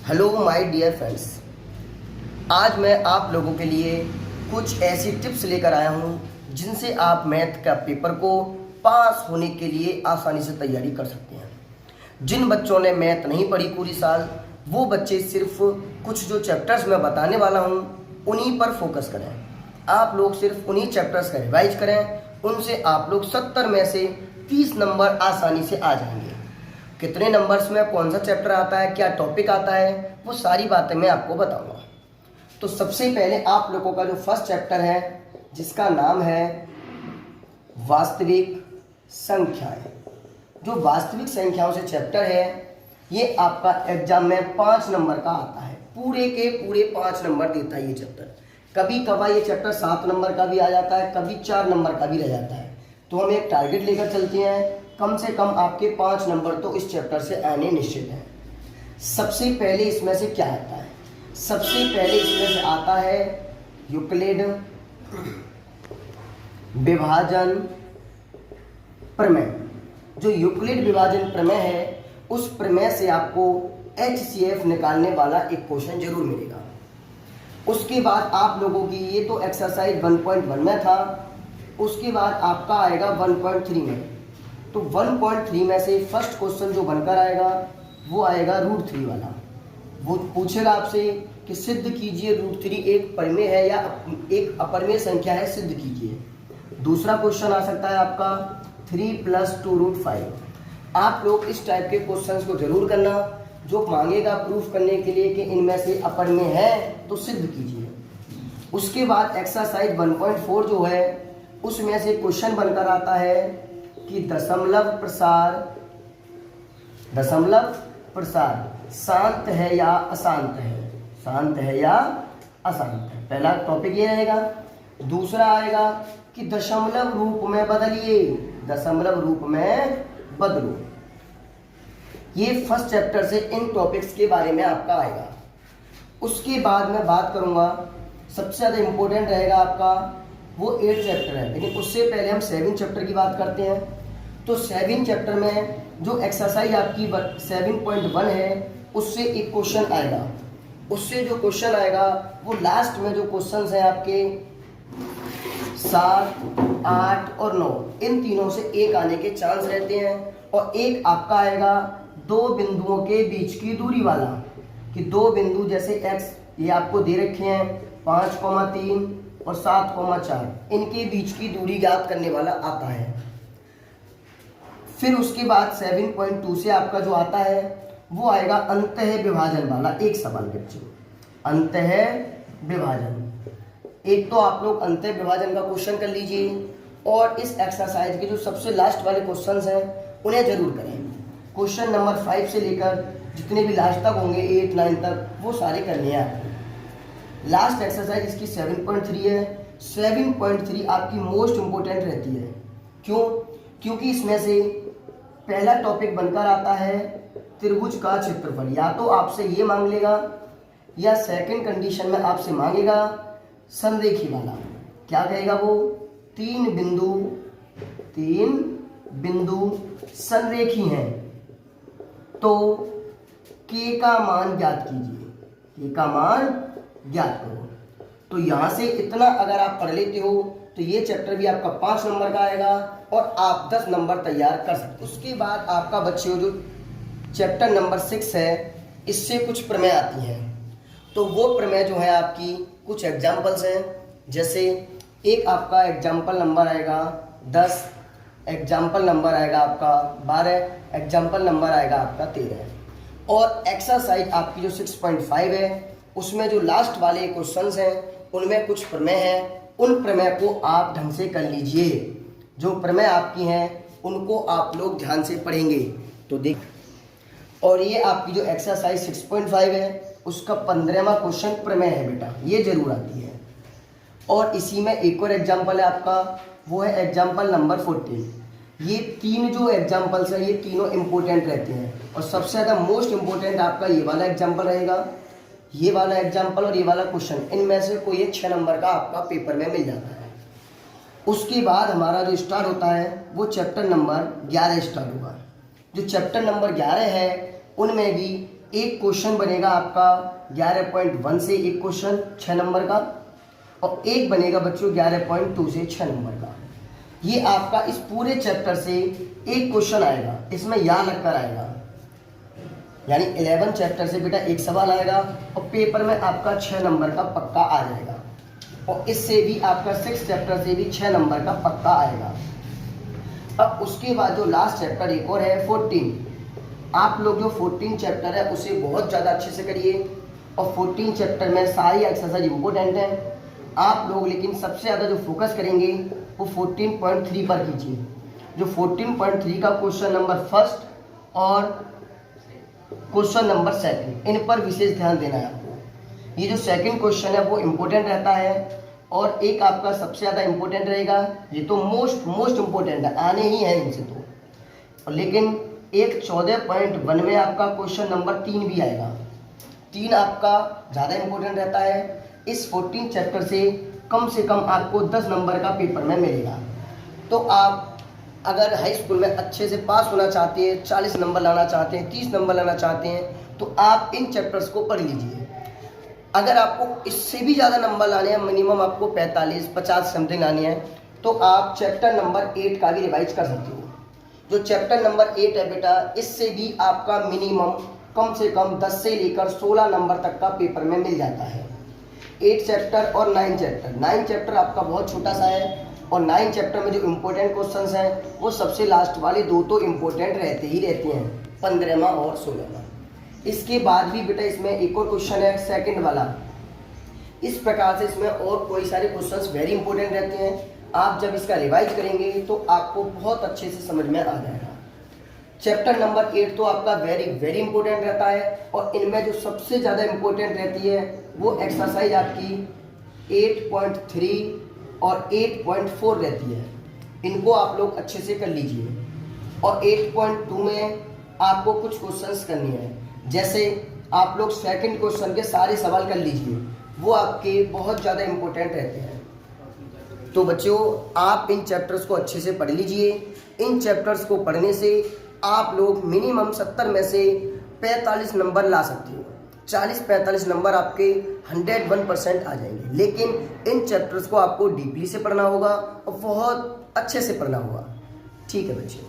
Hello my dear friends, आज मैं आप लोगों के लिए कुछ ऐसी टिप्स लेकर आया हूँ जिनसे आप मैथ का पेपर को पास होने के लिए आसानी से तैयारी कर सकते हैं। जिन बच्चों ने मैथ नहीं पढ़ी पूरी साल, वो बच्चे सिर्फ कुछ जो चैप्टर्स मैं बताने वाला हूँ उन्हीं पर फोकस करें। आप लोग सिर्फ उन्हीं चैप्टर्स का रिवाइज करें, उनसे आप लोग 70 में से 30 नंबर आसानी से आ जाएंगे। कितने नंबर्स में कौन सा चैप्टर आता है, क्या टॉपिक आता है, वो सारी बातें मैं आपको बताऊंगा। तो सबसे पहले आप लोगों का जो फर्स्ट चैप्टर है जिसका नाम है वास्तविक संख्याएं। जो वास्तविक संख्याओं से चैप्टर है ये आपका एग्जाम में 5 नंबर का आता है। पूरे के पूरे 5 नंबर देता है ये चैप्टर। कभी कभार ये चैप्टर 7 नंबर का भी आ जाता है, कभी 4 नंबर का भी रह जाता है। तो हम एक टारगेट लेकर चलते हैं, कम से कम आपके 5 नंबर तो इस चैप्टर से आने निश्चित है। सबसे पहले इसमें से क्या आता है? सबसे पहले इसमें से आता है यूक्लिड विभाजन प्रमेय। जो यूक्लिड विभाजन प्रमेय है उस प्रमेय से आपको HCF निकालने वाला एक क्वेश्चन जरूर मिलेगा। उसके बाद आप लोगों की ये तो एक्सरसाइज 1.1 में था, उसके बाद आपका आएगा 1.3 में। तो 1.3 में से फर्स्ट क्वेश्चन जो बनकर आएगा वो आएगा √3 वाला। वो पूछेगा आपसे कि सिद्ध कीजिए √3 एक परिमेय है या एक अपरिमेय संख्या है, सिद्ध कीजिए। दूसरा क्वेश्चन आ सकता है आपका 3 + 2√5। आप लोग इस टाइप के क्वेश्चंस को जरूर करना। जो मांगेगा प्रूफ करने के लिए कि इनमें से अपरिमेय है तो सिद्ध कीजिए। उसके बाद एक्सरसाइज 1.4 जो है उसमें से क्वेश्चन बनकर आता है कि दशमलव प्रसार शांत है या अशांत है, शांत है या अशांत है। पहला टॉपिक ये रहेगा। दूसरा आएगा कि दशमलव रूप में बदलिए, दशमलव रूप में बदलो। ये फर्स्ट चैप्टर से इन टॉपिक्स के बारे में आपका आएगा। उसके बाद मैं बात करूंगा, सबसे ज़्यादा इंपॉर्टेंट रहेगा आपका वो 8 चैप्टर है, लेकिन उससे पहले हम 7 चैप्टर की बात करते हैं। तो 7 चैप्टर में जो एक्सरसाइज आपकी 7.1 है उससे एक क्वेश्चन आएगा। उससे जो क्वेश्चन आएगा वो लास्ट में जो क्वेश्चन हैं आपके 7, 8 और 9, इन तीनों से एक आने के चांस रहते हैं। और एक आपका आएगा 2 बिंदुओं के बीच की दूरी वाला, कि 2 बिंदु जैसे x ये आपको दे रखे हैं 5,3 और 7,4, इनके बीच की दूरी ज्ञात करने वाला आता है। फिर उसके बाद 7.2 से आपका जो आता है वो आएगा अंतः विभाजन वाला एक सवाल बच्चों। अंतः विभाजन, एक तो आप लोग अंतः विभाजन का क्वेश्चन कर लीजिए और इस एक्सरसाइज के जो सबसे लास्ट वाले क्वेश्चंस हैं उन्हें जरूर करें। क्वेश्चन नंबर 5 से लेकर जितने भी लास्ट तक होंगे 8, 9 तक, वो सारे करने हैं आपको। लास्ट एक्सरसाइज इसकी 7.3 है। 7.3 आपकी मोस्ट इंपोर्टेंट रहती है। क्यों? क्योंकि इसमें से पहला टॉपिक बनकर आता है त्रिभुज का क्षेत्रफल। या तो आपसे ये मांग लेगा या सेकंड कंडीशन में आपसे मांगेगा संरेखी वाला। क्या कहेगा वो? 3 बिंदु संरेखी हैं तो k का मान ज्ञात कीजिए, k का मान ज्ञात करो। तो यहां से इतना अगर आप पढ़ लेते हो तो ये चैप्टर भी आपका 5 नंबर का आएगा और आप 10 नंबर तैयार कर सकते हो। उसके बाद आपका बच्चों जो चैप्टर नंबर 6 है इससे कुछ प्रमेय आती हैं। तो वो प्रमेय जो है आपकी कुछ एग्जाम्पल्स हैं। जैसे एक आपका एग्जाम्पल नंबर आएगा 10, एग्जाम्पल नंबर आएगा आपका 12, एग्जाम्पल नंबर आएगा आपका 13। और एक्सरसाइज आपकी जो 6.5 है उसमें जो लास्ट वाले क्वेश्चंस हैं उनमें कुछ प्रमेय हैं। उन प्रमेय को आप ढंग से कर लीजिए। जो प्रमेय आपकी हैं उनको आप लोग ध्यान से पढ़ेंगे तो देख। और ये आपकी जो एक्सरसाइज 6.5 है उसका 15वां क्वेश्चन प्रमेय है बेटा, ये जरूर आती है। और इसी में एक और एग्जाम्पल है आपका, वो है एग्जाम्पल नंबर 14। ये 3 जो एग्जाम्पल्स हैं ये तीनों इंपॉर्टेंट रहते हैं। और सबसे ज़्यादा मोस्ट इंपॉर्टेंट आपका ये वाला एग्जाम्पल रहेगा, ये वाला एग्जाम्पल और ये वाला क्वेश्चन। इनमें से कोई एक 6 नंबर का आपका पेपर में मिल जाता है। उसके बाद हमारा जो स्टार्ट होता है वो चैप्टर नंबर 11 स्टार्ट होगा। जो चैप्टर नंबर 11 है उनमें भी एक क्वेश्चन बनेगा आपका 11.1 से एक क्वेश्चन 6 नंबर का, और एक बनेगा बच्चों 11.2 से 6 नंबर का। ये आपका इस पूरे चैप्टर से एक क्वेश्चन आएगा, इसमें या लगकर आएगा, यानी 11 चैप्टर से बेटा एक सवाल आएगा और पेपर में आपका 6 नंबर का पक्का आ जाएगा, और इससे भी आपका 6 चैप्टर से भी 6 नंबर का पक्का आएगा। अब उसके बाद जो लास्ट चैप्टर एक और है 14, आप लोग जो 14 चैप्टर है उसे बहुत ज़्यादा अच्छे से करिए, और 14 चैप्टर में सारी एक्सरसाइज इंपॉर्टेंट है आप लोग, लेकिन सबसे ज़्यादा जो फोकस करेंगे वो 14.3 पर कीजिए। जो 14.3 का क्वेश्चन नंबर फर्स्ट और क्वेश्चन नंबर सेकंड, इन पर विशेष ध्यान देना है आपको। ये जो सेकंड क्वेश्चन है वो इम्पोर्टेंट रहता है, और एक आपका सबसे ज़्यादा इम्पोर्टेंट रहेगा, ये तो मोस्ट इम्पोर्टेंट है, आने ही है इनसे तो। लेकिन एक 14.1 में आपका क्वेश्चन नंबर 3 भी आएगा। 3 आपका ज़्यादा इम्पोर्टेंट रहता है। इस 14 चैप्टर से कम आपको 10 नंबर का पेपर में मिलेगा। तो आप अगर हाई स्कूल में अच्छे से पास होना चाहते हैं, 40 नंबर लाना चाहते हैं, 30 नंबर लाना चाहते हैं, तो आप इन चैप्टर्स को पढ़ लीजिए। अगर आपको इससे भी ज़्यादा नंबर लाने हैं, मिनिमम आपको 45-50 समथिंग लाने हैं, तो आप चैप्टर नंबर 8 का भी रिवाइज कर सकते हो। जो चैप्टर नंबर 8 है बेटा, इससे भी आपका मिनिमम कम से कम 10 से लेकर 16 नंबर तक का पेपर में मिल जाता है। 8 चैप्टर और 9 चैप्टर। 9 चैप्टर आपका बहुत छोटा सा है, और 9 चैप्टर में जो इम्पोर्टेंट क्वेश्चंस हैं वो सबसे लास्ट वाले 2 तो इम्पोर्टेंट रहते ही रहते हैं, 15वां और 16वां। इसके बाद भी बेटा इसमें एक और क्वेश्चन है सेकंड वाला। इस प्रकार से इसमें और कोई सारे क्वेश्चंस वेरी इंपॉर्टेंट रहते हैं। आप जब इसका रिवाइज करेंगे तो आपको बहुत अच्छे से समझ में आ जाएगा। चैप्टर नंबर 8 तो आपका वेरी इंपॉर्टेंट रहता है, और इनमें जो सबसे ज़्यादा इंपॉर्टेंट रहती है वो एक्सरसाइज आपकी 8.3 और 8.4 रहती है। इनको आप लोग अच्छे से कर लीजिए। और 8.2 में आपको कुछ क्वेश्चंस करनी है, जैसे आप लोग सेकंड क्वेश्चन के सारे सवाल कर लीजिए, वो आपके बहुत ज़्यादा इम्पोर्टेंट रहते हैं। तो बच्चों, आप इन चैप्टर्स को अच्छे से पढ़ लीजिए। इन चैप्टर्स को पढ़ने से आप लोग मिनिमम 70 में से 45 नंबर ला सकते हो। 40-45 नंबर आपके 101% आ जाएंगे। लेकिन इन चैप्टर्स को आपको डीपली से पढ़ना होगा और बहुत अच्छे से पढ़ना होगा। ठीक है बच्चे।